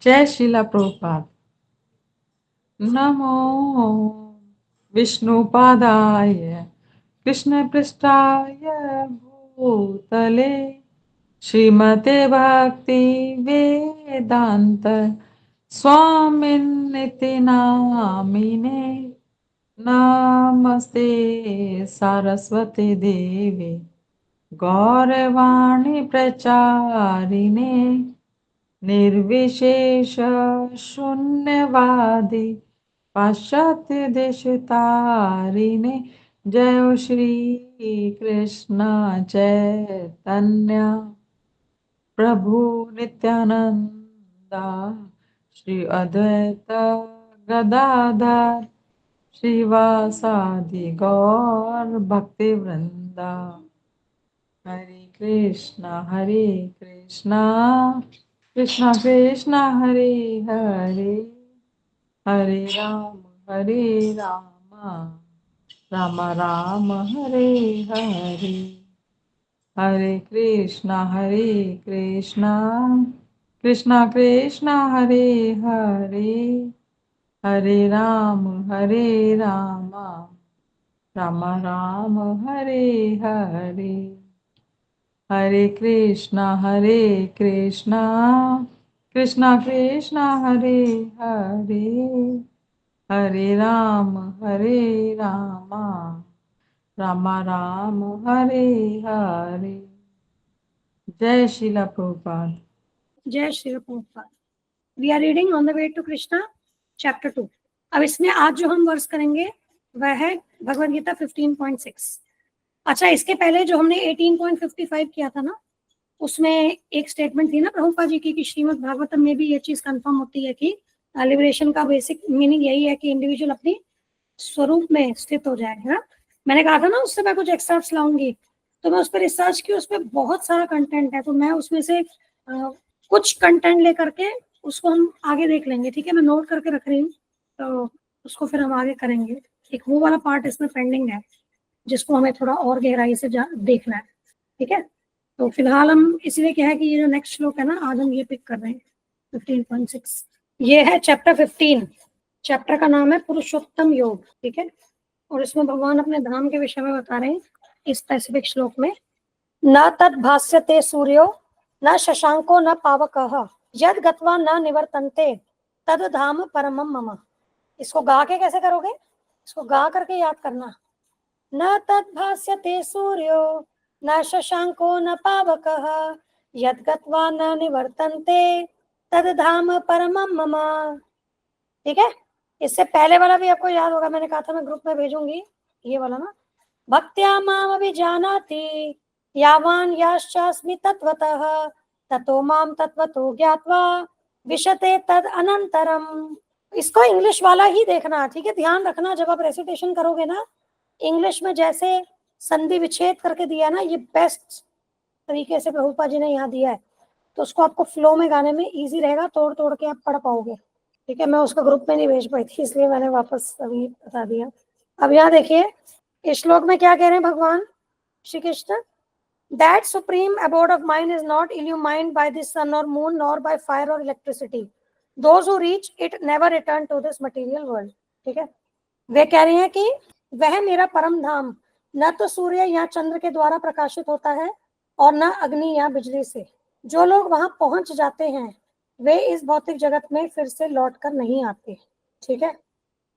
जय शिला प्रभुपाद। नमो विष्णुपादाय कृष्णपृष्ठाय भूतले श्रीमते भक्ति वेदांत स्वामिन्निति नामिने नमस्ते सरस्वती देवी गौरवाणी प्रचारिणे निर्विशेष शून्यवादी पाश्चात्य देश तारिणे जय श्री कृष्ण चैतन्य प्रभु नित्यानंदा श्री अद्वैत गदाधर श्रीवासादि गौर भक्ति वृंदा। हरे कृष्णा कृष्णा कृष्णा हरे हरे हरे राम राम राम हरे हरे। हरे कृष्णा कृष्णा कृष्णा हरे हरे हरे राम राम राम हरे हरे। हरे कृष्णा कृष्णा कृष्णा हरे हरे हरे राम राम राम हरे हरे। जय शिला प्रभुपाद। जय Shri Prabhupada. We are reading on the way to Krishna chapter 2। अब इसमें आज जो हम वर्स करेंगे वह है भगवद गीता 15.6। अच्छा, इसके पहले जो हमने 18.55 किया था ना, उसमें एक स्टेटमेंट थी ना प्रभुपाद जी की कि श्रीमद् भागवतम में भी ये चीज कंफर्म होती है कि लिबरेशन का बेसिक मीनिंग यही है कि इंडिविजुअल अपनी स्वरूप में स्थित हो जाए, है ना। मैंने कहा था ना उससे मैं कुछ एक्सट्रैक्ट्स लाऊंगी, तो मैं उस पर रिसर्च की, उस पर बहुत सारा कंटेंट है, तो मैं उसमें से कुछ कंटेंट लेकर के उसको हम आगे देख लेंगे। ठीक है, मैं नोट करके रख रही हूँ, तो उसको फिर हम आगे करेंगे। एक वो वाला पार्ट इसमें पेंडिंग है जिसको हमें थोड़ा और गहराई से देखना है। ठीक है, तो फिलहाल हम इसीलिए क्या है कि ये जो नेक्स्ट श्लोक है ना, आज हम ये पिक कर रहे हैं 15.6। ये है चैप्टर 15। चैप्टर का नाम है पुरुषोत्तम योग। ठीक है, और इसमें भगवान अपने धाम के विषय में बता रहे हैं इस स्पेसिफिक श्लोक में। न तद भास्यते सूर्यो न शशांको न पावकः यद गत्वा न निवर्तन्ते तद धाम परमम मम। इसको गा के कैसे करोगे? इसको गा करके याद करना। न तद भास्यते सूर्यो न शशांको न पावकः यद गत्वा न निवर्तन्ते तद धाम परमम मम। ठीक है, इससे पहले वाला भी आपको याद होगा, मैंने कहा था मैं ग्रुप में भेजूंगी ये वाला ना। भक्त्या माम अभिजानाति यावान याश्चास्मि तत्वतः ततो माम तत्वतो ज्ञात्वा विशते तद अनंतरम। इसको इंग्लिश वाला ही देखना। ठीक है, ध्यान रखना जब आप रेसिटेशन करोगे ना, इंग्लिश में जैसे संधि विच्छेद करके दिया ना, ये बेस्ट तरीके से प्रभुपाद जी ने यहाँ दिया है, तो उसको आपको फ्लो में गाने में इजी रहेगा, तोड़ तोड़ के आप पढ़ पाओगे। ठीक है, मैं उसका ग्रुप में नहीं भेज पाई थी इसलिए मैंने वापस अभी बता दिया। अब यहाँ देखिए इस श्लोक में क्या कह रहे हैं भगवान Shri Krishna. That supreme abode of mind is not illumined by the sun or moon nor by fire or electricity. Those who reach it never return to this material world. ठीक है, वे कह रहे हैं कि वह मेरा परम धाम न तो सूर्य या चंद्र के द्वारा प्रकाशित होता है और न अग्नि या बिजली से। जो लोग वहां पहुंच जाते हैं वे इस भौतिक जगत में फिर से लौट कर नहीं आते। ठीक है,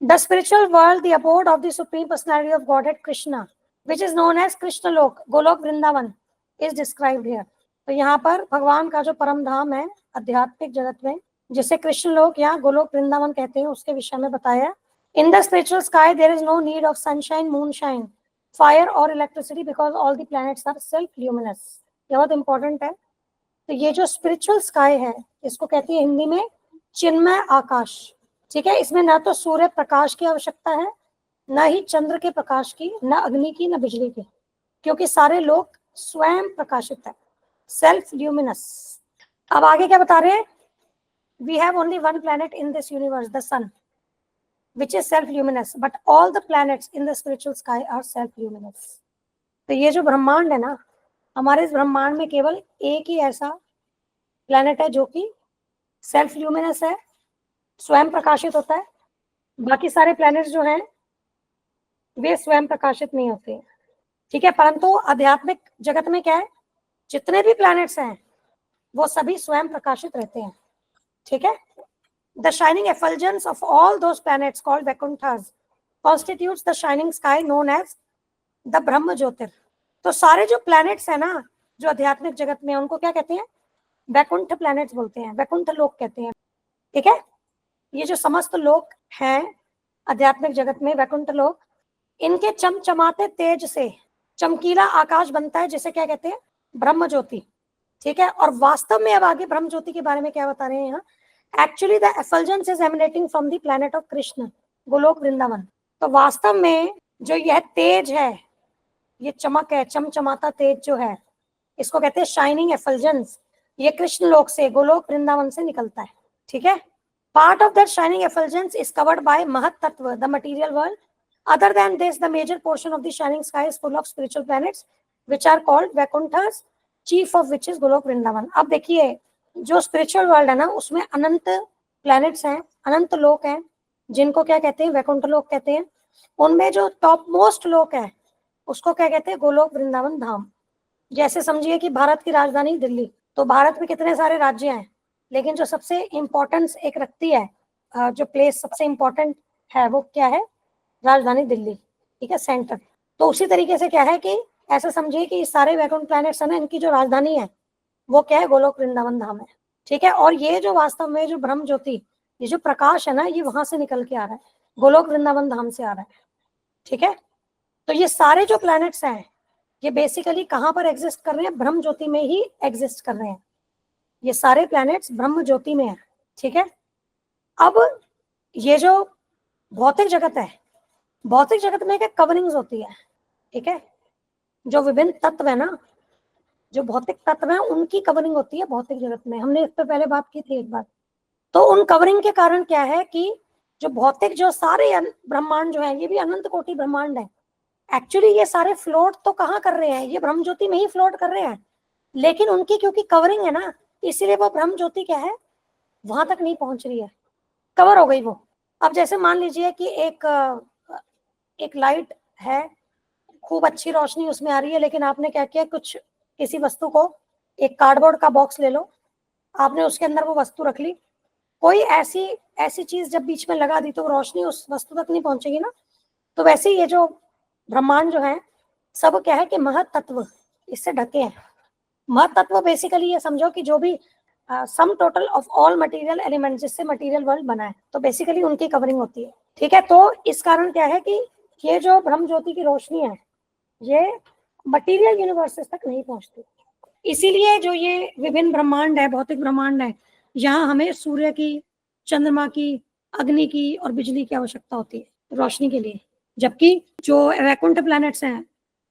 The spiritual world, the abode of the Supreme Personality of Godhead Krishna, which is known as Krishna Lok, Golok Vrindavan, is described here. तो यहाँ पर भगवान का जो परम धाम है आध्यात्मिक जगत में, जिसे कृष्ण लोक या गोलोक वृंदावन कहते हैं, उसके विषय में बताया। In the spiritual sky, there is no need of sunshine, moonshine, fire or electricity because all the planets are self-luminous. ये बहुत important है। तो ये जो स्पिरिचुअल स्काई है इसको कहती है हिंदी में चिन्मय आकाश। ठीक है, इसमें ना तो सूर्य प्रकाश की आवश्यकता है, न ही चंद्र के प्रकाश की, न अग्नि की, न बिजली की, क्योंकि सारे लोग स्वयं प्रकाशित है, सेल्फ ल्यूमिनस। अब आगे क्या बता रहे हैं? We have only one planet in this universe, the sun, which is self-luminous, but all the planets in the spiritual sky are self-luminous. तो ये जो ब्रह्मांड है ना, हमारे इस ब्रह्मांड में केवल एक ही ऐसा प्लैनेट है जो कि सेल्फ ल्यूमिनस है, स्वयं प्रकाशित होता है। बाकी सारे प्लैनेट्स जो हैं वे स्वयं प्रकाशित नहीं होते हैं, ठीक है। परंतु आध्यात्मिक जगत में क्या है, जितने भी प्लैनेट्स हैं वो सभी स्वयं प्रकाशित रहते हैं, ठीक है। The shining effulgence of all those planets called Vakunthas constitutes the shining sky known as the Brahma Jyotir। तो सारे जो प्लैनेट्स है ना जो आध्यात्मिक जगत में, उनको क्या कहते हैं, वैकुंठ प्लैनेट्स बोलते हैं, वैकुंठ लोक कहते हैं, ठीक है। ये जो समस्त लोक हैं आध्यात्मिक जगत में, वैकुंठ लोक, इनके चमचमाते तेज से चमकीला आकाश बनता है, जिसे क्या कहते हैं, ब्रह्म ज्योति, ठीक है। और वास्तव में अब आगे ब्रह्म ज्योति के बारे में क्या बता रहे हैं यहाँ, actually the effulgence is emanating from the planet of Krishna Goloka Vrindavan. तो वास्तव में जो यह तेज है, ये चमक है, चमचमाता तेज जो है, इसको कहते हैं शाइनिंग एफल्जेंस। ये कृष्ण लोक से, गोलोक वृंदावन से निकलता है, ठीक है। Part of that shining effulgence is covered by महत तत्व, the material world. Other than this, the major portion of the shining sky is full of spiritual planets, which are called Vakunthas, chief of which is Golok Vrindavan। अब देखिए जो spiritual world है ना, उसमें अनंत planets हैं, अनंत लोक हैं, जिनको क्या कहते हैं, वैकुंठ लोक कहते हैं। उनमें जो टॉप मोस्ट लोक है उसको क्या कहते हैं, गोलोक वृंदावन धाम। जैसे समझिए कि भारत की राजधानी दिल्ली, तो भारत में कितने सारे राज्य हैं, लेकिन जो सबसे इम्पोर्टेंस एक रखती है, जो प्लेस सबसे इम्पोर्टेंट है वो क्या है, राजधानी दिल्ली, ठीक है, सेंटर। तो उसी तरीके से क्या है कि ऐसा समझिए कि सारे वैकुंठ प्लैनेट्स है ना, इनकी जो राजधानी है वो क्या है, गोलोक वृंदावन धाम है, ठीक है। और ये जो वास्तव में जो ब्रह्म ज्योति, ये जो प्रकाश है ना, ये वहां से निकल के आ रहा है, गोलोक वृंदावन धाम से आ रहा है, ठीक है। तो ये सारे जो प्लैनेट्स हैं ये बेसिकली कहाँ पर एग्जिस्ट कर रहे हैं, ब्रह्म ज्योति में ही एग्जिस्ट कर रहे हैं। ये सारे प्लैनेट्स ब्रह्म ज्योति में है, ठीक है। अब ये जो भौतिक जगत है, भौतिक जगत में क्या कवरिंग्स होती है, ठीक है। जो विभिन्न तत्व है ना, जो भौतिक तत्व है उनकी कवरिंग होती है भौतिक जगत में। हमने इस पे पहले बात की थी एक बार। तो उन कवरिंग के कारण क्या है कि जो भौतिक जो सारे ब्रह्मांड जो है, ये भी अनंत कोटि ब्रह्मांड है। एक्चुअली ये सारे फ्लोट तो कहाँ कर रहे हैं, ये ब्रह्म ज्योति में ही फ्लोट कर रहे हैं, लेकिन उनकी क्योंकि कवरिंग है ना, इसीलिए वो ब्रह्म ज्योति क्या है, वहां तक नहीं पहुंच रही है, कवर हो गई वो। अब जैसे मान लीजिए कि एक लाइट है, खूब अच्छी रोशनी उसमें आ रही है, लेकिन आपने क्या किया, कुछ किसी वस्तु को, एक कार्डबोर्ड का बॉक्स ले लो, आपने उसके अंदर वो वस्तु रख ली, कोई ऐसी चीज जब बीच में लगा दी तो रोशनी उस वस्तु तक नहीं पहुंचेगी ना। तो वैसे ये जो ब्रह्मांड जो है सब क्या है कि महत तत्व इससे ढके हैं। महत तत्व बेसिकली ये समझो कि जो भी sum total of all material element, जिससे मटेरियल वर्ल्ड बना है, तो बेसिकली उनकी कवरिंग होती है, ठीक है। तो इस कारण क्या है कि ये जो ब्रह्म ज्योति की रोशनी है ये मटेरियल यूनिवर्सेस तक नहीं पहुंचती। इसीलिए जो ये विभिन्न ब्रह्मांड है, भौतिक ब्रह्मांड है, यहाँ हमें सूर्य की, चंद्रमा की, अग्नि की और बिजली की आवश्यकता होती है रोशनी के लिए, जबकि जो वैकुंठ प्लैनेट्स हैं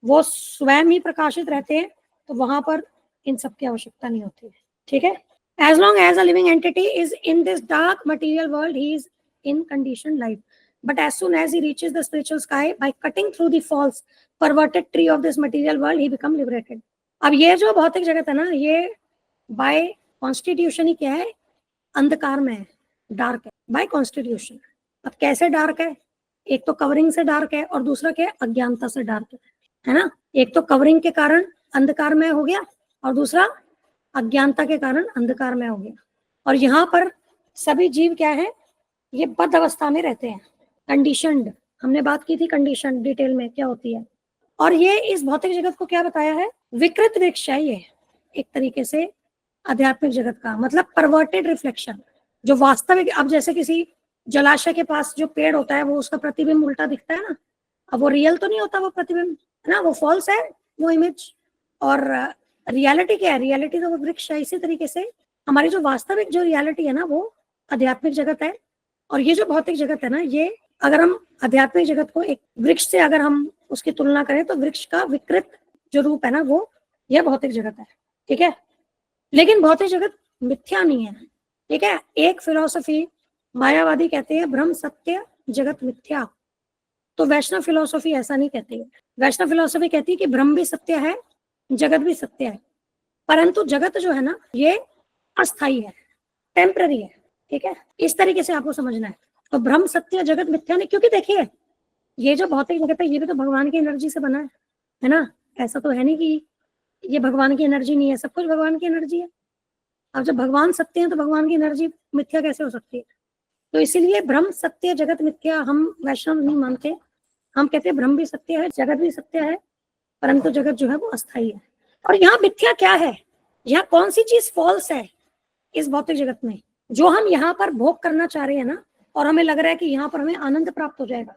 वो स्वयं ही प्रकाशित रहते हैं, तो वहां पर इन सब की आवश्यकता नहीं होती है, ठीक है। As long as a living entity is in this dark material world, he is in conditioned life. But as soon as he reaches the spiritual sky, by cutting through the false, perverted tree of this material world, he become liberated. अब ये जो भौतिक जगत है ना, ये bye constitution ही क्या है, अंधकार में है, डार्क है बाय कॉन्स्टिट्यूशन। अब कैसे डार्क है, एक तो कवरिंग से डार्क है और दूसरा क्या है, अज्ञानता से डार्क है ना। एक तो कवरिंग के कारण अंधकार में हो गया और दूसरा अज्ञानता के कारण अंधकार में हो गया। और यहाँ पर सभी जीव क्या है, ये बद्ध अवस्था में रहते हैं, कंडीशनड। हमने बात की थी कंडीशन डिटेल में क्या होती है। और ये इस भौतिक जगत को क्या बताया है, विकृत वृक्ष है ये, एक तरीके से आध्यात्मिक जगत का मतलब परवर्टेड रिफ्लेक्शन। जो वास्तविक, अब जैसे किसी जलाशय के पास जो पेड़ होता है वो उसका प्रतिबिंब उल्टा दिखता है ना, अब वो रियल तो नहीं होता वो प्रतिबिंब, है ना, वो फॉल्स है वो इमेज। और रियलिटी क्या है, रियलिटी तो वो वृक्ष है। इसी तरीके से हमारी जो वास्तविक जो रियलिटी है ना वो आध्यात्मिक जगत है। और ये जो भौतिक जगत है ना, ये अगर हम आध्यात्मिक जगत को एक वृक्ष से अगर हम उसकी तुलना करें तो वृक्ष का विकृत जो रूप है ना वो यह भौतिक जगत है, ठीक है। लेकिन भौतिक जगत मिथ्या नहीं है, ठीक है। एक फिलोसफी मायावादी कहते हैं ब्रह्म सत्य जगत मिथ्या, तो वैष्णव फिलोसफी ऐसा नहीं कहती है। वैष्णव फिलोसफी कहती है कि ब्रह्म भी सत्य है, जगत भी सत्य है, परंतु जगत जो है ना ये अस्थाई है, टेम्पररी है, ठीक है, इस तरीके से आपको समझना है। तो ब्रह्म सत्य जगत मिथ्या नहीं, क्योंकि देखिए ये जो भौतिक जगत है ये भी तो भगवान की एनर्जी से बना है ना, ऐसा तो है नहीं कि ये भगवान की एनर्जी नहीं है, सब कुछ भगवान की एनर्जी है। अब जब भगवान सत्य है तो भगवान की एनर्जी मिथ्या कैसे हो सकती है? तो इसीलिए ब्रह्म सत्य जगत मिथ्या हम वैष्णव नहीं मानते, हम कहते हैं ब्रह्म भी सत्य है, जगत भी सत्य है, परंतु जगत जो है वो अस्थाई है। और यहाँ मिथ्या क्या है, यहाँ कौन सी चीज फॉल्स है इस भौतिक जगत में? जो हम यहाँ पर भोग करना चाह रहे हैं ना, और हमें लग रहा है कि यहाँ पर हमें आनंद प्राप्त हो जाएगा,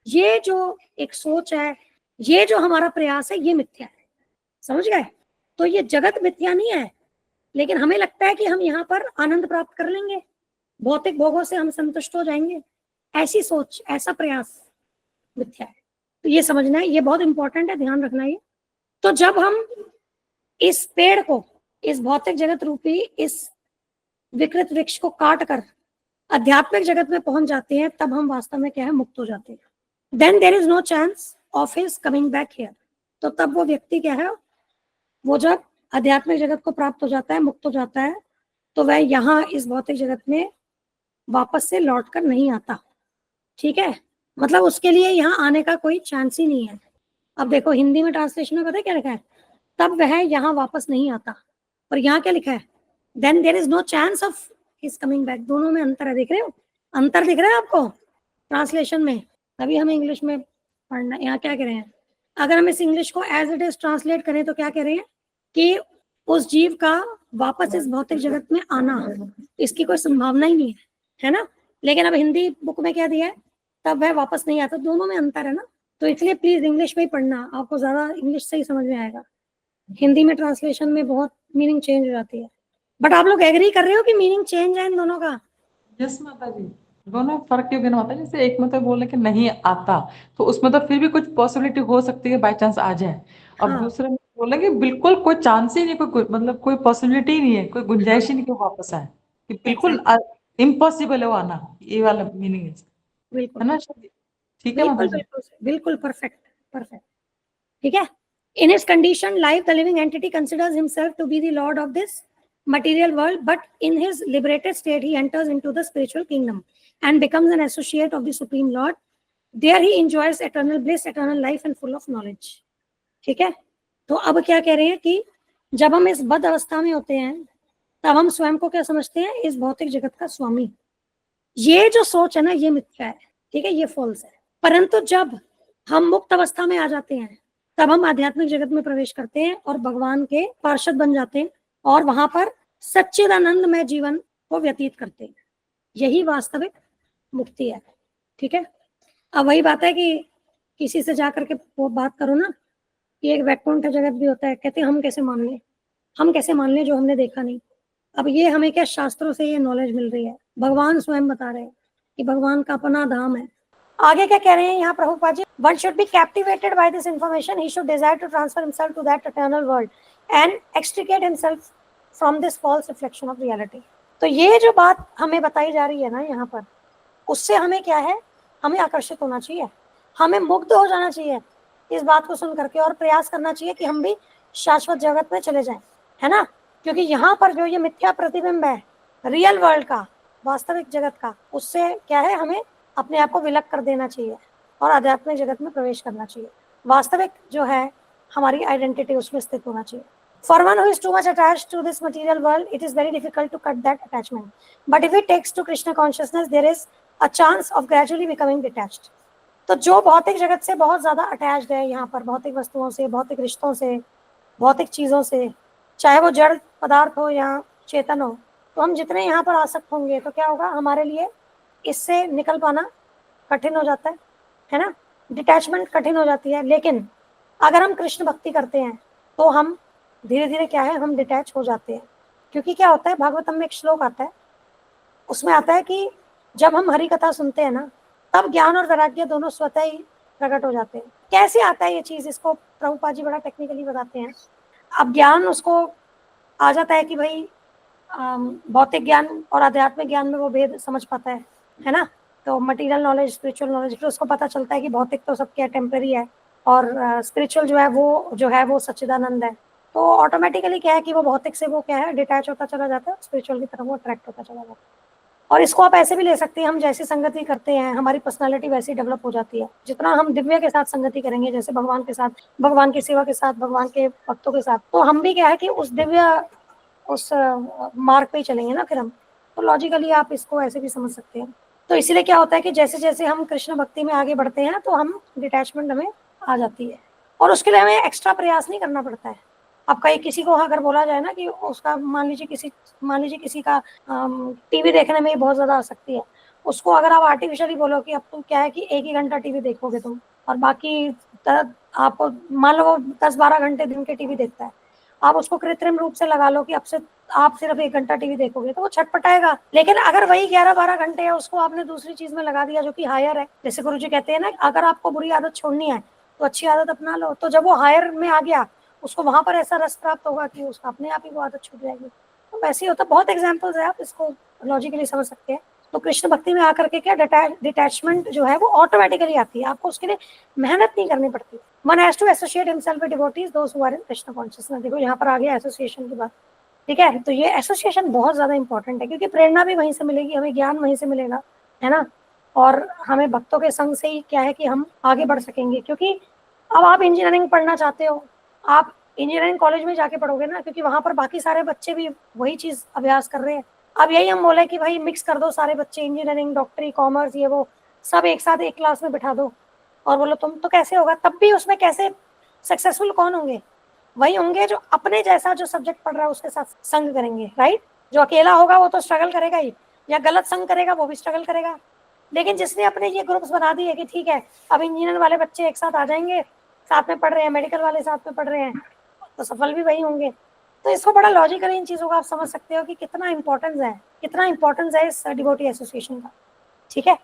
ये जो एक सोच है, ये जो हमारा प्रयास है, ये मिथ्या है, समझ गए? तो ये जगत मिथ्या नहीं है, लेकिन हमें लगता है कि हम यहाँ पर आनंद प्राप्त कर लेंगे, भौतिक भोगों से हम संतुष्ट हो जाएंगे, ऐसी सोच, ऐसा प्रयास मिथ्या है। तो ये समझना है, ये बहुत इंपॉर्टेंट है, ध्यान रखना ये। तो जब हम इस पेड़ को, इस भौतिक जगत रूपी इस विकृत वृक्ष को काट कर आध्यात्मिक जगत में पहुंच जाते हैं, तब हम वास्तव में क्या है, मुक्त हो जाते हैं। Then there is no chance of his coming back here. तो तब वो व्यक्ति क्या है, वो जब आध्यात्मिक जगत को प्राप्त हो जाता है, मुक्त हो जाता है, तो वह यहाँ इस भौतिक जगत में वापस से लौट कर नहीं आता, ठीक है, मतलब उसके लिए यहाँ आने का कोई चांस ही नहीं है। अब देखो हिंदी में ट्रांसलेशन में पता है क्या लिखा है, तब वह यहाँ वापस नहीं आता, और यहाँ क्या लिखा है, then there is no chance of his coming back. दोनों में अंतर है, देख रहे हो, अंतर दिख रहा है आपको ट्रांसलेशन में? तभी हमें इंग्लिश में पढ़ना। यहाँ क्या कह रहे हैं, अगर हम इस इंग्लिश को एज इट इज ट्रांसलेट करें तो क्या कह रहे हैं कि उस जीव का वापस इस भौतिक जगत में आना, इसकी कोई संभावना ही नहीं है ना। लेकिन अब हिंदी बुक में क्या दिया है, तब वह वापस नहीं आता। दोनों में अंतर है ना, तो इसलिए प्लीज इंग्लिश में ही पढ़ना, आपको ज्यादा इंग्लिश से ही समझ में आएगा। हिंदी में ट्रांसलेशन में बहुत मीनिंग चेंज हो जाती है। बट आप लोग एग्री कर रहे हो कि मीनिंग चेंज है इन दोनों का? यस माता जी, दोनों फर्क क्यों गिना होता है? जैसे एक में तो बोले कि नहीं आता, तो उसमें तो फिर भी कुछ पॉसिबिलिटी हो सकती है, बाई चांस आ जाए। और हाँ, दूसरे में बोलेंगे बिल्कुल कोई चांस ही नहीं, मतलब कोई पॉसिबिलिटी ही नहीं है, कोई गुंजाइश ही नहीं कि वापस आए, कि बिल्कुल इम्पॉसिबल है वो आना। ये वाला मीनिंग है, बिल्कुल है ना? ठीक है माता बिल्कुल जी। बिल्कुल बिल्कुल परफेक्ट परफेक्ट, ठीक है। In his conditioned life, the living entity considers himself to be the lord of this material world, but in his liberated state, he enters into the spiritual kingdom and becomes an associate of the Supreme Lord. There he enjoys eternal bliss, eternal life, and full of knowledge. ठीक है, तो अब क्या कह रहे हैं कि जब हम इस बद्ध अवस्था में होते हैं, तब हम स्वयं को क्या समझते हैं, इस भौतिक जगत का स्वामी। ये जो सोच है ना, ये मिथ्या है, ठीक है, ये फॉल्स है। परंतु जब हम मुक्त अवस्था में आ जाते हैं, तब हम आध्यात्मिक जगत में प्रवेश करते हैं और भगवान के पार्षद बन जाते हैं, और वहां पर सच्चिदानंदमय जीवन को व्यतीत करते हैं। यही वास्तविक मुक्ति है, ठीक है। अब वही बात है कि किसी से जाकर के वो बात करो ना कि एक वैकुंठ जगत भी होता है, कहते हैं हम कैसे मान लें, हम कैसे मान लें जो हमने देखा नहीं। अब ये हमें क्या शास्त्रों से ये नॉलेज मिल रही है, भगवान स्वयं बता रहे हैं कि भगवान का अपना धाम है। आगे क्या कह रहे हैं यहाँ Prabhupada ji, one should be captivated by this information, he should desire to transfer himself to that eternal world and extricate himself from this false reflection of reality. तो ये जो बात हमें बताई जा रही है ना यहाँ पर, उससे हमें क्या है, हमें आकर्षित होना चाहिए, हमें मुग्ध हो जाना चाहिए इस बात को सुन करके, और प्रयास करना चाहिए कि हम भी शाश्वत जगत में चले जाएं, है ना। क्योंकि यहाँ पर जो ये मिथ्या प्रतिबिंब है रियल वर्ल्ड का, वास्तविक जगत का, उससे क्या है, हमें अपने आप को विलग कर देना चाहिए और आध्यात्मिक जगत में प्रवेश करना चाहिए। वास्तविक जो है हमारी आइडेंटिटी, उसमें स्थित होना चाहिए। For one who is too much attached to this material world, it is very difficult to cut that attachment. But if it takes to Krishna consciousness, there is a chance of gradually becoming detached. तो जो भौतिक जगत से बहुत ज्यादा attached है, यहाँ पर भौतिक वस्तुओं से, भौतिक रिश्तों से, भौतिक चीजों से, चाहे वो जड़ पदार्थ हो या चेतन हो, तो हम जितने यहाँ पर आसक्त होंगे तो क्या होगा, हमारे लिए इससे निकल पाना कठिन हो जाता है ना, डिटैचमेंट कठिन हो जाती है। लेकिन अगर हम कृष्ण भक्ति करते हैं तो हम धीरे धीरे क्या है, हम डिटैच हो जाते हैं। क्योंकि क्या होता है, भागवतम में एक श्लोक आता है, उसमें आता है कि जब हम हरि कथा सुनते हैं ना, तब ज्ञान और वैराग्य दोनों स्वतः ही प्रकट हो जाते हैं। कैसे आता है ये चीज, इसको प्रभुपाद जी बड़ा टेक्निकली बताते हैं। अब ज्ञान उसको आ जाता है कि भाई भौतिक ज्ञान और आध्यात्मिक ज्ञान में वो भेद समझ पाता है ना। तो मटेरियल नॉलेज, स्पिरिचुअल नॉलेज, फिर उसको पता चलता है कि भौतिक तो सब क्या टेम्पररी है, और स्पिरिचुअल जो है वो सच्चिदानंद है तो ऑटोमेटिकली क्या है कि वो भौतिक से वो क्या है डिटैच होता चला जाता है, स्पिरिचुअल की तरफ वो अट्रैक्ट होता चला जाता है। और इसको आप ऐसे भी ले सकते हैं, हम जैसी संगति करते हैं हमारी पर्सनालिटी वैसी डेवलप हो जाती है। जितना हम दिव्य के साथ संगति करेंगे, जैसे भगवान के साथ, भगवान की सेवा के साथ, भगवान के भक्तों के साथ, तो हम भी क्या है कि उस दिव्य उस मार्ग पे ही चलेंगे ना फिर हम। तो लॉजिकली आप इसको ऐसे भी समझ सकते हैं। तो इसीलिए क्या होता है कि जैसे जैसे हम कृष्ण भक्ति में आगे बढ़ते हैं तो हम डिटैचमेंट हमें आ जाती है, और उसके लिए हमें एक्स्ट्रा प्रयास नहीं करना पड़ता है। अब कहीं किसी को अगर बोला जाए ना कि उसका मान लीजिए किसी का टीवी देखने में बहुत ज्यादा आसक्ति है, उसको अगर आप आर्टिफिशियली बोलो कि अब तुम क्या है कि 1 ही घंटा टीवी देखोगे तुम, और बाकी आप मान लो वो 10-12 घंटे दिन के टीवी देखता है, आप उसको कृत्रिम रूप से लगा लो कि अब से आप सिर्फ 1 घंटा टीवी देखोगे, तो वो छटपटाएगा। लेकिन अगर वही 11-12 घंटे है उसको आपने दूसरी चीज में लगा दिया जो कि हायर है, जैसे गुरु जी कहते हैं ना, अगर आपको बुरी आदत छोड़नी है तो अच्छी आदत अपना लो, तो जब वो हायर में आ गया उसको वहां पर ऐसा रस प्राप्त होगा कि उसका अपने आप ही वो आदत छूट जाएगी। तो वैसे ही होता, बहुत एग्जाम्पल्स है, आप इसको लॉजिकली समझ सकते हैं। तो कृष्ण भक्ति में आकर के क्या डिटैचमेंट जो है वो ऑटोमेटिकली आती है, आपको उसके लिए मेहनत नहीं करनी पड़ती। One has to associate himself with devotees those who are in Krishna consciousness. देखो यहाँ पर आ गया एसोसिएशन की बात, ठीक है। तो ये एसोसिएशन बहुत ज्यादा इंपॉर्टेंट है, क्योंकि प्रेरणा भी वहीं से मिलेगी, हमें ज्ञान वहीं से मिलेगा, है ना। और हमें भक्तों के संग से ही क्या है कि हम आगे बढ़ सकेंगे। क्योंकि अब आप इंजीनियरिंग पढ़ना चाहते हो, आप इंजीनियरिंग कॉलेज में जाके पढ़ोगे ना, क्योंकि वहां पर बाकी सारे बच्चे भी वही चीज अभ्यास कर रहे हैं। अब यही हम बोले कि भाई मिक्स कर दो सारे बच्चे, इंजीनियरिंग, डॉक्टरी, कॉमर्स, ये वो सब एक साथ एक क्लास में बिठा दो और बोलो तुम, तो कैसे होगा? तब भी उसमें कैसे सक्सेसफुल कौन होंगे? वही होंगे जो अपने जैसा जो सब्जेक्ट पढ़ रहा है उसके साथ संग करेंगे, राइट। जो अकेला होगा वो तो स्ट्रगल करेगा ही, या गलत संग करेगा वो भी स्ट्रगल करेगा। लेकिन जिसने अपने ये ग्रुप्स बना दिए कि ठीक है अब इंजीनियर वाले बच्चे एक साथ आ जाएंगे, साथ में पढ़ रहे हैं, मेडिकल वाले साथ में पढ़ रहे हैं, तो सफल भी वही होंगे। तो इसको बड़ा लॉजिकली इन चीजों को आप समझ सकते हो कि कितना इंपॉर्टेंस है इस डिवोटी एसोसिएशन का, ठीक है।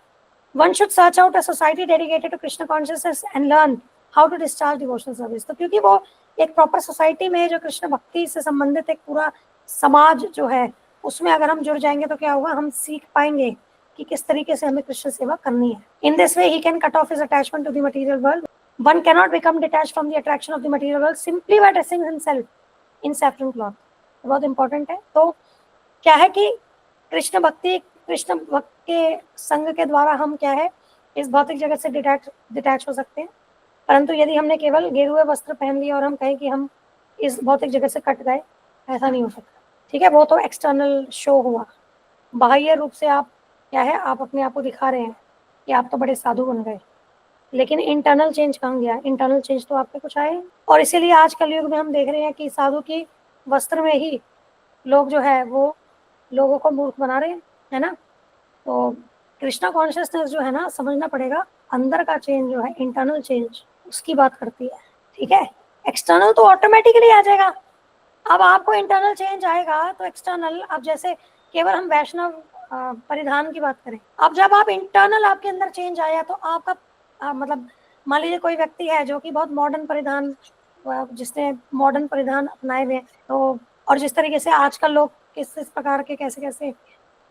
One should search out a society dedicated to Krishna consciousness and learn how to discharge devotional service। तो क्योंकि वो एक प्रॉपर सोसाइटी में जो कृष्ण भक्ति से संबंधित एक पूरा समाज जो है उसमें अगर हम जुड़ जाएंगे तो क्या होगा, हम सीख पाएंगे कि किस तरीके से हमें कृष्ण सेवा करनी है। In this way he can cut off his attachment to the material world. One cannot become detached from the attraction of the material world simply by dressing himself in saffron cloth. बहुत important है। तो क्या है कि कृष्ण भक्त के संग के द्वारा हम क्या है इस भौतिक जगत से डिटैच हो सकते हैं। परंतु यदि हमने केवल गेरुए वस्त्र पहन लिया और हम कहें कि हम इस भौतिक जगत से कट गए, ऐसा नहीं हो सकता, ठीक है। वो तो एक्सटर्नल शो हुआ, बाह्य रूप से आप क्या है, आप अपने आप को दिखा रहे हैं कि आप तो बड़े साधु बन गए, लेकिन इंटरनल चेंज कहाँ गया? इंटरनल चेंज तो आपके कुछ आए। और इसीलिए आज कलयुग में हम देख रहे हैं कि साधु की वस्त्र में ही लोग जो है वो लोगों को मूर्ख बना रहे हैं, है ना। तो कृष्णा कॉन्शियसनेस जो है ना, समझना पड़ेगा, अंदर का चेंज जो है, इंटरनल चेंज, उसकी बात करती है, ठीक है। एक्सटर्नल तो ऑटोमेटिकली आ जाएगा। अब आपको इंटरनल चेंज आएगा तो एक्सटर्नल, अब जैसे केवल हम वैष्णव परिधान की बात करें, अब जब आप इंटरनल आपके अंदर चेंज आया तो आपका मतलब मान लीजिए कोई व्यक्ति है जो कि बहुत मॉडर्न परिधान, जिसने मॉडर्न परिधान अपनाए हुए, तो और जिस तरीके से आजकल लोग किस प्रकार के कैसे कैसे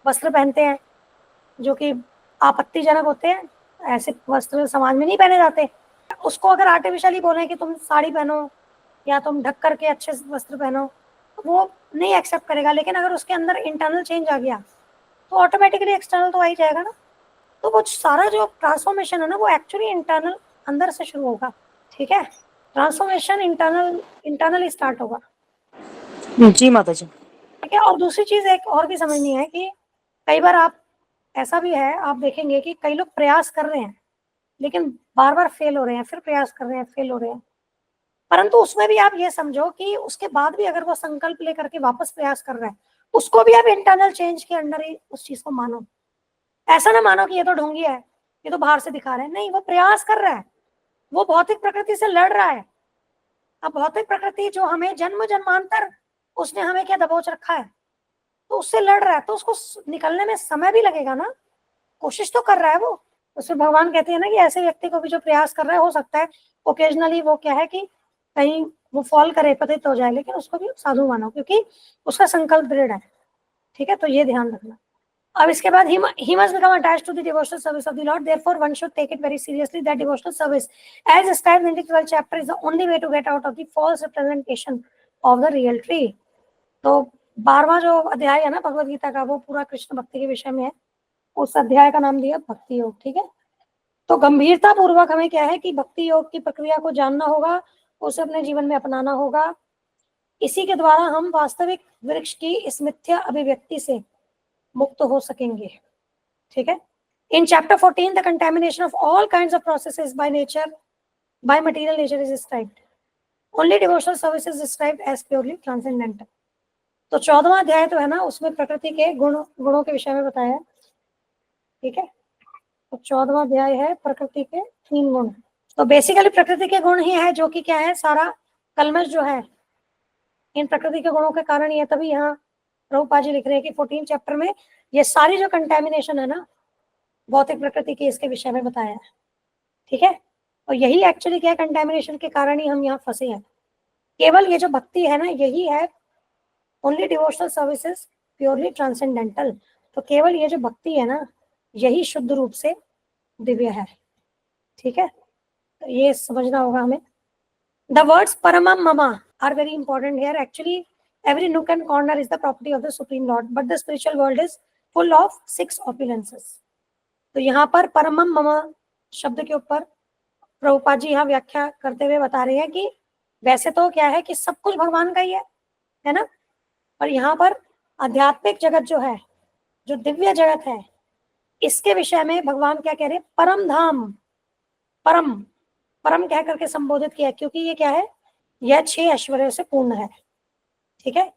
वस्त्र पहनते हैं जो कि आपत्तिजनक होते हैं, ऐसे वस्त्र समाज में नहीं पहने जाते। उसको अगर आर्टिफिशियली बोले कि तुम साड़ी पहनो या तुम ढक करके अच्छे वस्त्र पहनो, तो वो नहीं एक्सेप्ट करेगा। लेकिन अगर उसके अंदर इंटरनल चेंज आ गया तो ऑटोमेटिकली एक्सटर्नल तो आ ही जाएगा ना। तो वो सारा जो ट्रांसफॉर्मेशन है ना वो एक्चुअली इंटरनल अंदर से शुरू होगा, ठीक है। ट्रांसफॉर्मेशन इंटरनल स्टार्ट होगा। जी माता जी। ठीक है। और दूसरी चीज एक और भी समझनी है कि कई बार आप ऐसा भी है, आप देखेंगे कि कई लोग प्रयास कर रहे हैं लेकिन बार बार फेल हो रहे हैं, फिर प्रयास कर रहे हैं, फेल हो रहे हैं। परंतु उसमें भी आप ये समझो कि उसके बाद भी अगर वो संकल्प लेकर के वापस प्रयास कर रहा है, उसको भी आप इंटरनल चेंज के अंदर ही उस चीज को मानो। ऐसा ना मानो कि ये तो ढोंगी है, ये तो बाहर से दिखा रहे हैं। नहीं, वो प्रयास कर रहा है, वो भौतिक प्रकृति से लड़ रहा है। अब भौतिक प्रकृति जो हमें जन्म जन्मांतर उसने हमें क्या दबोच रखा है, तो उससे लड़ रहा है, तो उसको निकलने में समय भी लगेगा ना। कोशिश तो कर रहा है वो। उसमें भगवान कहते हैं ना कि ऐसे व्यक्ति को भी जो प्रयास कर रहा है, हो सकता है ओकेजनली वो क्या है कि कहीं वो फॉल करे, पतित हो जाए, लेकिन उसको भी साधु मानो क्योंकि उसका संकल्प दृढ़ है, ठीक है। तो ये ध्यान रखना। अब इसके बाद he must become attached to the devotional service of the Lord. Therefore, one should take it very seriously that devotional service, as described in the 12th chapter, is the only way to get out of the false representation of the real tree. तो 12वां जो अध्याय है ना भगवत गीता का, वो पूरा कृष्ण भक्ति के विषय में है। उस अध्याय का नाम दिया भक्ति योग। ठीक है, तो गंभीरता पूर्वक हमें क्या है कि भक्ति योग की प्रक्रिया को जानना होगा, उसे अपने जीवन में अपनाना होगा। इसी के द्वारा हम वास्तविक वृक्ष की इस मिथ्या अभिव्यक्ति से मुक्त हो सकेंगे। ठीक है, in chapter 14 the contamination of all kinds of processes by nature, by material nature is described, only devotional service is described as purely transcendental. तो 14वां अध्याय तो है ना, उसमें प्रकृति के गुणों के विषय में बताया है। ठीक है, तो 14वां अध्याय है प्रकृति के 3 गुण। तो बेसिकली प्रकृति के गुण ही है जो कि क्या है, सारा कलमश जो है इन प्रकृति के गुणों के कारण ही है। तभी यहाँ प्रभुपाद जी लिख रहे हैं कि 14 चैप्टर में ये सारी जो कंटेमिनेशन है ना भौतिक प्रकृति की, इसके विषय में बताया है। ठीक है, और यही एक्चुअली क्या है, कंटेमिनेशन के कारण ही हम यहाँ फंसे हैं। केवल ये जो भक्ति है ना, यही है only devotional services purely transcendental. तो केवल ये जो भक्ति है ना, यही शुद्ध रूप से दिव्य है। ठीक है, तो ये समझना होगा हमें। द वर्ड्स परमम ममा are very important here. Actually every nook and corner is the property of the supreme lord, but the spiritual world is full of 6 opulences. तो यहाँ पर परमम ममा शब्द के ऊपर प्रभुपाद जी यहाँ व्याख्या करते हुए बता रहे हैं कि वैसे तो क्या है कि सब कुछ भगवान का ही है ना, और यहाँ पर आध्यात्मिक जगत जो है, जो दिव्य जगत है, इसके विषय में भगवान क्या कह रहे हैं, परम धाम, परम परम कह करके संबोधित किया, क्योंकि ये क्या है, यह 6 ऐश्वर्यों से पूर्ण है। ठीक है,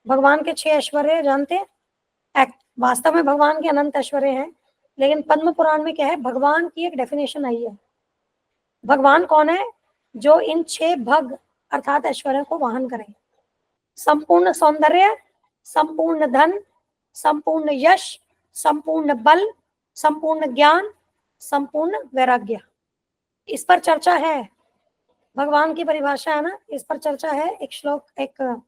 भगवान के 6 ऐश्वर्य जानते हैं, वास्तव में भगवान के अनंत ऐश्वर्य हैं, लेकिन पद्म पुराण में क्या है, भगवान की एक डेफिनेशन आई है। भगवान कौन है, जो इन 6 भग अर्थात ऐश्वर्य को वाहन करें। संपूर्ण सौंदर्य, संपूर्ण धन, संपूर्ण यश, संपूर्ण बल, संपूर्ण ज्ञान, संपूर्ण वैराग्य। इस पर चर्चा है, भगवान की परिभाषा है ना, इस पर चर्चा है। एक श्लोक, एक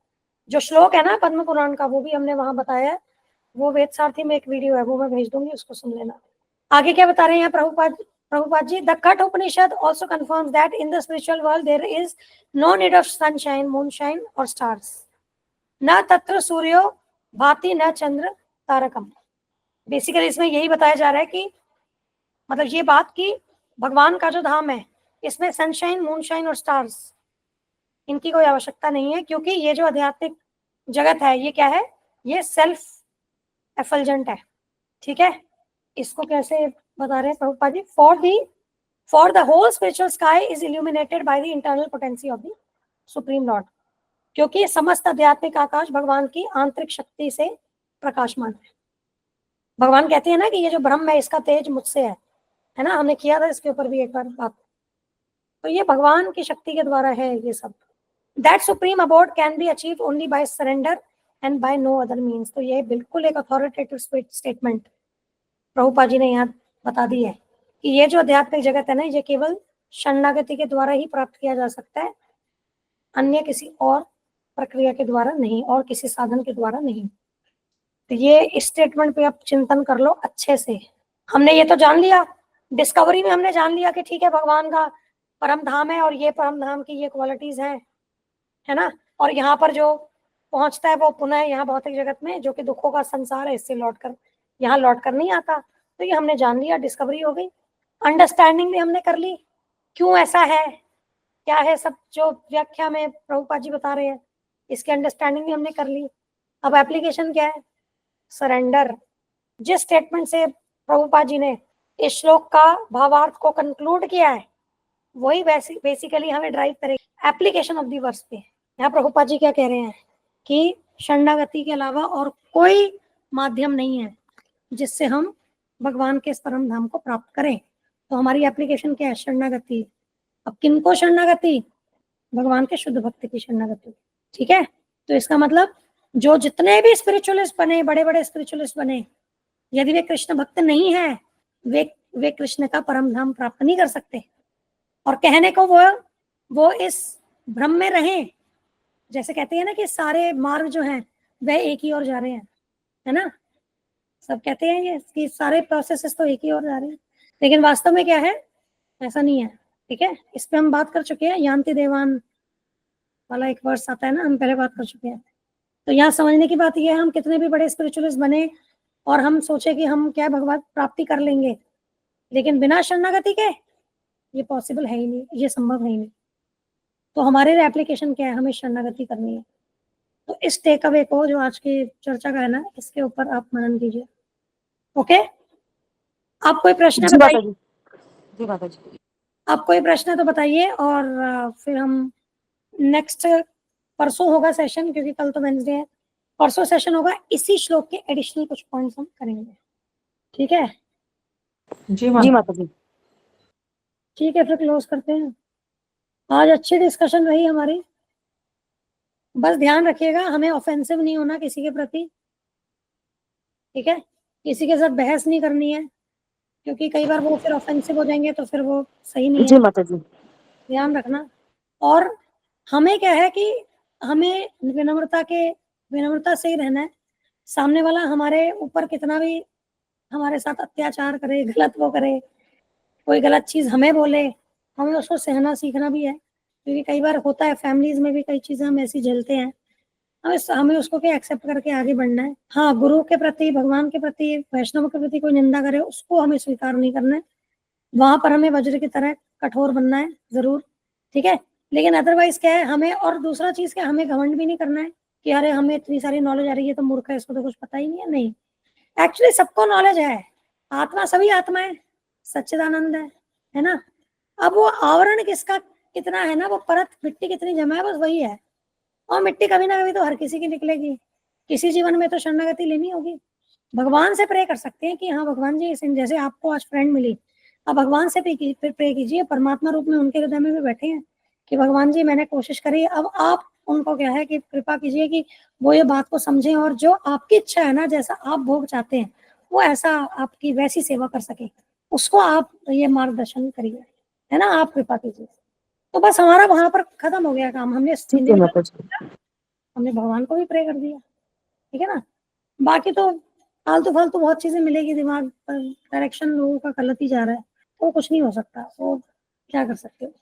जो श्लोक है ना पद्म पुराण का, वो भी हमने वहां बताया है। वो वेद सारथी में एक वीडियो है, वो मैं भेज दूंगी, उसको सुन लेना। आगे क्या बता रहे हैं Prabhupada ji, the Katha Upanishad also confirms that in the spiritual world there is no need of sunshine, moonshine और स्टार्स, न तत्र सूर्यो भाति न चंद्र तारकम। बेसिकली इसमें यही बताया जा रहा है कि मतलब ये बात कि भगवान का जो धाम है, इसमें सनशाइन, मूनशाइन और स्टार्स, इनकी कोई आवश्यकता नहीं है, क्योंकि ये जो आध्यात्मिक जगत है, ये क्या है, ये सेल्फ एफल्जेंट है। ठीक है, इसको कैसे बता रहे हैं Prabhupada ji, for the whole spiritual sky is illuminated by the internal potency of the supreme lord, क्योंकि समस्त आध्यात्मिक आकाश भगवान की आंतरिक शक्ति से प्रकाशमान है। भगवान कहते हैं ना कि ये जो ब्रह्म है, इसका तेज मुझसे है ना, हमने किया था इसके ऊपर भी एक बार बात। तो ये भगवान की शक्ति के द्वारा है ये सब। That supreme abode can be achieved only by surrender and by no other means। तो ये बिल्कुल एक अथॉरिटेटिव स्टेटमेंट प्रभुपाद जी ने यहाँ बता दी है कि ये जो आध्यात्मिक जगत है ना, ये केवल शरणागति के द्वारा ही प्राप्त किया जा सकता है, अन्य किसी और प्रक्रिया के द्वारा नहीं, और किसी साधन के द्वारा नहीं। तो ये इस स्टेटमेंट पे आप चिंतन कर लो अच्छे से। हमने ये तो जान लिया, डिस्कवरी में हमने जान लिया कि ठीक है, भगवान का परम धाम है और ये परम धाम की ये क्वालिटीज हैं, है ना, और यहाँ पर जो पहुंचता है वो पुनः यहाँ भौतिक जगत में, जो कि दुखों का संसार है, इससे यहाँ लौट कर नहीं आता। तो ये हमने जान लिया, डिस्कवरी हो गई। अंडरस्टैंडिंग भी हमने कर ली, क्यों ऐसा है, क्या है, सब जो व्याख्या में प्रभुपाद जी बता रहे हैं, इसकी अंडरस्टैंडिंग भी हमने कर ली। अब एप्लीकेशन क्या है, सरेंडर। जिस स्टेटमेंट से प्रभुपाद जी ने इस श्लोक का भावार्थ को कंक्लूड किया है, वही बेसिकली हमें ड्राइव करेगी एप्लीकेशन ऑफ दी वर्स पे। यहाँ प्रभुपाद जी क्या कह रहे हैं कि शरणागति के अलावा और कोई माध्यम नहीं है जिससे हम भगवान के परम धाम को प्राप्त करें। तो हमारी एप्लीकेशन क्या है, शरणागति। अब किनको शरणागति, भगवान के शुद्ध भक्त की शरणागति। ठीक है, तो इसका मतलब जो जितने भी स्पिरिचुअलिस्ट बने, बड़े बड़े स्पिरिचुअलिस्ट बने, यदि वे कृष्ण भक्त नहीं है, वे कृष्ण का परम धाम प्राप्त नहीं कर सकते। और कहने को वो इस भ्रम में रहें, जैसे कहते हैं ना कि सारे मार्ग जो हैं वह एक ही ओर जा रहे हैं, है ना, सब कहते हैं ये कि सारे प्रोसेसेस तो एक ही ओर जा रहे हैं, लेकिन वास्तव में क्या है, ऐसा नहीं है। ठीक है, इस पे हम बात कर चुके हैं, यान्ति देवान वाला एक वर्स आता है ना, हम पहले बात कर चुके हैं। तो यहाँ समझने की बात यह है, हम कितने भी बड़े स्पिरिचुअलिस्ट बने और हम सोचे कि हम क्या भगवत प्राप्ति कर लेंगे, लेकिन बिना शरणागति के ये पॉसिबल है ही नहीं, ये संभव है ही नहीं। तो हमारे एप्लीकेशन क्या है, हमें शरणागति करनी है। तो इस टेक अवे को जो आज की चर्चा का है ना, इसके ऊपर आप मनन कीजिए। ओके, आप कोई प्रश्न जी बताइए। माता जी। जी माता जी। आप कोई प्रश्न है तो बताइए, और फिर हम नेक्स्ट परसों होगा सेशन, क्योंकि कल तो वेंसडे है, परसों सेशन होगा, इसी श्लोक के एडिशनल कुछ पॉइंट्स हम करेंगे। ठीक है, जी जी माता माता जी। ठीक है, फिर क्लोज करते हैं। आज अच्छी डिस्कशन रही हमारी। बस ध्यान रखिएगा, हमें ऑफेंसिव नहीं होना किसी के प्रति, ठीक है, किसी के साथ बहस नहीं करनी है, क्योंकि कई बार वो फिर ऑफेंसिव हो जाएंगे तो फिर वो सही नहीं जी है, माता जी। ध्यान रखना। और हमें क्या है कि हमें विनम्रता से ही रहना है। सामने वाला हमारे ऊपर कितना भी हमारे साथ अत्याचार करे, गलत वो करे, कोई गलत चीज हमें बोले, हमें उसको सहना सीखना भी है, क्योंकि कई बार होता है फैमिलीज में भी कई चीजें हम ऐसी झेलते हैं, हमें उसको क्या एक्सेप्ट करके आगे बढ़ना है। हाँ, गुरु के प्रति, भगवान के प्रति, वैष्णव के प्रति कोई निंदा करे उसको हमें स्वीकार नहीं करना है, वहां पर हमें वज्र की तरह कठोर बनना है जरूर, ठीक है। लेकिन अदरवाइज क्या है, हमें और दूसरा चीज क्या, हमें घमंड भी नहीं करना है कि अरे हमें इतनी सारी नॉलेज आ रही है तो मूर्ख है, इसको तो कुछ पता ही नहीं है। नहीं, एक्चुअली सबको नॉलेज है, आत्मा सभी आत्मा है, सच्चिदानंद है ना। अब वो आवरण किसका कितना है ना, वो परत मिट्टी कितनी जमा है, बस वही है। और मिट्टी कभी ना कभी तो हर किसी की निकलेगी, किसी जीवन में तो शरणागति लेनी होगी। भगवान से प्रे कर सकते हैं कि हाँ भगवान जी, जैसे आपको आज फ्रेंड मिली, अब भगवान से प्रे कीजिए, परमात्मा रूप में उनके हृदय में भी बैठे हैं कि भगवान जी मैंने कोशिश करी, अब आप उनको क्या है कि कृपा कीजिए कि वो ये बात को समझें, और जो आपकी इच्छा है ना, जैसा आप भोग चाहते हैं वो ऐसा आपकी वैसी सेवा कर सके, उसको आप ये मार्गदर्शन करिए, है ना, आप कृपा कीजिए। तो बस हमारा वहां पर खत्म हो गया काम, हमने ठीक है माता जी। हमने भगवान को भी प्रे कर दिया, ठीक है ना। बाकी तो फालतू फालतू बहुत चीजें मिलेगी, दिमाग पर डायरेक्शन लोगों का गलत ही जा रहा है, तो कुछ नहीं हो सकता, तो क्या कर सकते हो।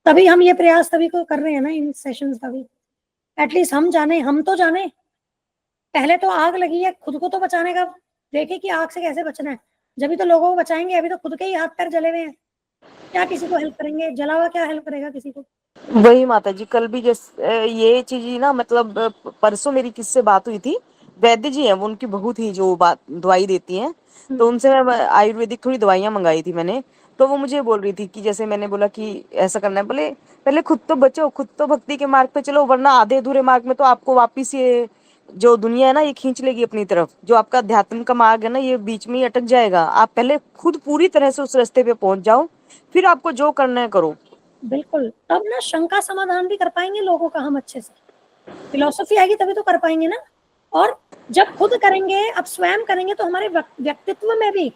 तभी हम ये प्रयास तभी को कर रहे हैं ना, इन सेशंस का भी, एटलीस्ट हम जाने, हम तो जाने, पहले तो आग लगी है, खुद को तो बचाने का देखे कि आग से कैसे बचना है, जब भी तो लोगों को बचाएंगे, अभी तो खुद के ही हाथ पैर जले हुए हैं, क्या किसी को हेल्प करेंगे, जला हुआ क्या हेल्प करेगा किसी को। वही माता जी, कल भी ये चीज ही ना, मतलब परसों मेरी किससे बात हुई थी, वैद्य जी हैं वो, उनकी बहुत ही जो बात दवाई देती हैं, तो उनसे मैं आयुर्वेदिक थोड़ी दवाइयां मंगाई थी मैंने। तो वो मुझे बोल रही थी कि जैसे मैंने बोला कि ऐसा करना है, बोले पहले खुद तो बचो, खुद तो भक्ति के मार्ग पे चलो, वरना आधे अधूरे मार्ग में तो आपको वापिस ये जो दुनिया है ना ये खींच लेगी अपनी तरफ, जो आपका अध्यात्म का मार्ग है ना ये बीच में ही अटक जाएगा। आप पहले खुद पूरी तरह से उस रास्ते पे पहुंच जाओ, फिर आपको जो करना है करो। बिल्कुल, तब ना शंका समाधान भी कर पाएंगे लोगों का हम अच्छे से, फिलोसफी आएगी तभी तो कर पाएंगे ना। और जब खुद करेंगे, अब स्वयं करेंगे, तो हमारे व्यक्तित्व में भी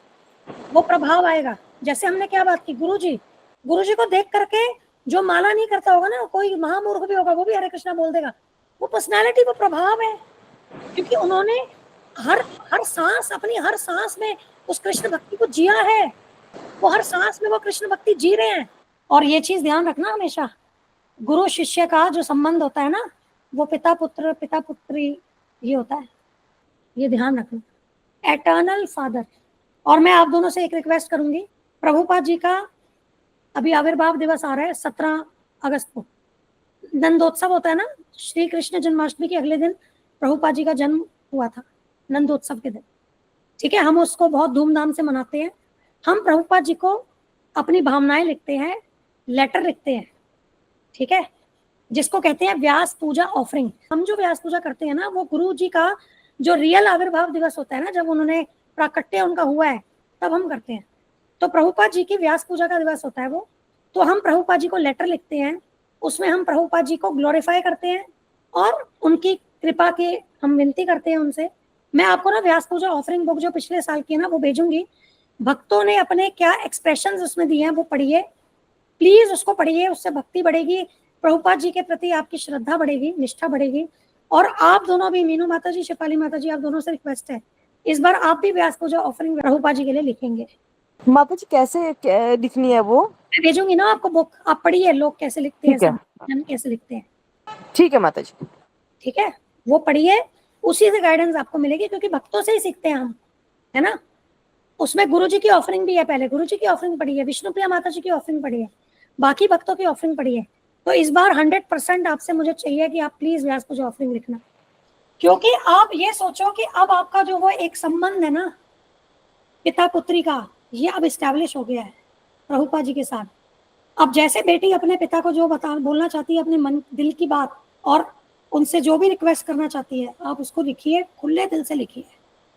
वो प्रभाव आएगा। जैसे हमने क्या बात की, गुरुजी को देख करके जो माला नहीं करता होगा ना, कोई महामूर्ख भी होगा वो भी हरे कृष्णा बोल देगा, वो पर्सनालिटी, वो प्रभाव है, क्योंकि उन्होंने हर सांस, अपनी हर सांस में उस कृष्ण भक्ति को जिया है, वो हर सांस में वो कृष्ण भक्ति जी रहे हैं। और ये चीज ध्यान रखना हमेशा, गुरु शिष्य का जो संबंध होता है ना, वो पिता पुत्री ये होता है, ये ध्यान रखना, एटर्नल फादर। और मैं आप दोनों से एक रिक्वेस्ट करूंगी, प्रभुपाद जी का अभी आविर्भाव दिवस आ रहा है 17 अगस्त को, नंदोत्सव होता है ना, श्री कृष्ण जन्माष्टमी के अगले दिन प्रभुपाद जी का जन्म हुआ था, नंदोत्सव के दिन, ठीक है। हम उसको बहुत धूमधाम से मनाते हैं। हम प्रभुपाद जी को अपनी भावनाएं लिखते हैं, लेटर लिखते हैं, ठीक है, जिसको कहते हैं व्यास पूजा ऑफरिंग। हम जो व्यास पूजा करते हैं ना, वो गुरु जी का जो रियल आविर्भाव दिवस होता है ना, जब उन्होंने प्राकट्य उनका हुआ है, तब हम करते हैं। तो प्रभुपाद जी की व्यास पूजा का दिवस होता है वो, तो हम प्रभुपाद जी को लेटर लिखते हैं, उसमें हम प्रभुपाद जी को ग्लोरीफाई करते हैं और उनकी कृपा की हम विनती करते हैं उनसे। मैं आपको ना व्यास पूजा ऑफरिंग बुक जो पिछले साल की है ना, वो भेजूंगी, भक्तों ने अपने क्या एक्सप्रेशंस उसमें दिए हैं वो पढ़िए, प्लीज उसको पढ़िए, उससे भक्ति बढ़ेगी, प्रभुपाद जी के प्रति आपकी श्रद्धा बढ़ेगी, निष्ठा बढ़ेगी। और आप दोनों भी, मीनू माता जी, शिपाली माता जी, आप दोनों से रिक्वेस्ट है, इस बार आप भी व्यास पूजा ऑफरिंग प्रभुपाद जी के लिए लिखेंगे। माता जी कैसे लिखनी है वो? मैं भेजूंगी ना आपको बुक, आप पढ़िए लोग कैसे लिखते हैं, ठीक है। सब जन कैसे लिखते हैं। ठीक है माता जी। ठीक है, वो पढ़िए, उसी से गाइडेंस आपको मिलेगी, क्योंकि भक्तों से ही सीखते हैं हम, है ना। उसमें गुरु जी की ऑफरिंग भी है, पहले गुरु जी की ऑफरिंग पढ़ी है, विष्णुप्रिया माता जी की ऑफरिंग पढ़ी है, बाकी भक्तों की ऑफरिंग पढ़ी है। तो इस बार 100% आपसे मुझे चाहिए कि आप प्लीज व्यास पूजा ऑफरिंग लिखना, क्योंकि आप ये सोचो कि अब आपका जो वो एक संबंध है ना पिता पुत्री का, ये अब स्टैब्लिश हो गया है प्रभुपाद जी के साथ। अब जैसे बेटी अपने पिता को जो बोलना चाहती है अपने मन दिल की बात, और उनसे जो भी रिक्वेस्ट करना चाहती है, आप उसको लिखिए, खुले दिल से लिखिए,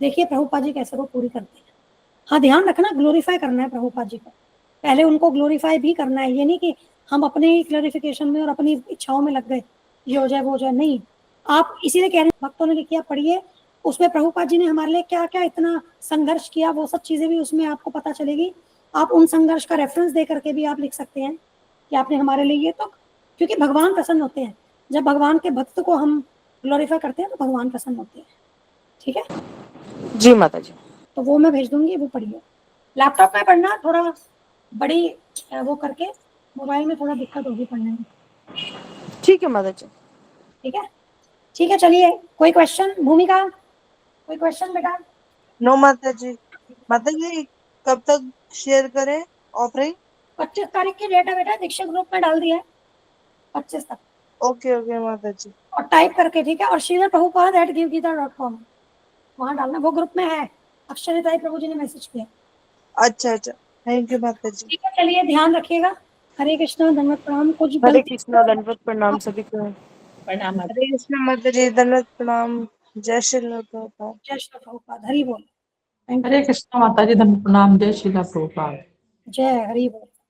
देखिए प्रभुपाद जी कैसे वो पूरी करते हैं। हाँ, ध्यान रखना, ग्लोरीफाई करना है प्रभुपाद जी को, पहले उनको ग्लोरीफाई भी करना है। ये नहीं कि हम अपने ही क्लैरिफिकेशन में और अपनी इच्छाओं में लग गए, ये हो जाए वो हो जाए, नहीं। आप इसीलिए कह रहे हैं, भक्तों ने लिखा पढ़िए, उसमें प्रभुपाद जी ने हमारे लिए क्या क्या इतना संघर्ष किया, वो सब चीजें भी उसमें आपको पता चलेगी। आप उन संघर्ष का रेफरेंस दे करके भी आप लिख सकते हैं कि आपने हमारे लिए ये तो, क्योंकि भगवान प्रसन्न होते हैं जब भगवान के भक्त को हम ग्लोरीफाई करते हैं, तो भगवान प्रसन्न होते हैं। ठीक है जी माता जी। तो वो मैं भेज दूंगी, वो पढ़िए। लैपटॉप में पढ़ना थोड़ा बड़ी वो करके, मोबाइल में थोड़ा दिक्कत होगी पढ़ने में। ठीक है माता जी। ठीक है, ठीक है, चलिए, कोई क्वेश्चन भूमिका, कोई क्वेश्चन बेटा? नो माता जी। माता जी कब तक शेयर करें ऑफरिंग? 25 तारीख की डेट है बेटा, दीक्षा ग्रुप में डाल दिया है 25 तक, ओके ओके माता जी। और टाइप करके, ठीक है, और srilaprabhupada@givgita.com वहां डालना, वो ग्रुप में है, अक्षरिताई प्रभु जी ने मैसेज किया। अच्छा अच्छा, थैंक यू माता जी। ठीक है, चलिए, ध्यान रखिएगा। हरे कृष्णा, धन्यवाद, प्रणाम। कुछ हरे गलती कृष्णा, दंडवत प्रणाम सभी को। प्रणाम। हरे कृष्ण माता जी, धन्यवाद प्रणाम। जय श्री प्रभुपाद। जय श्री प्रभुपाद, हरि बोल। थैंक यू, हरे कृष्ण माता जी, धन्य प्रणाम। जय श्रीला प्रभुपाद। जय हरि बोल।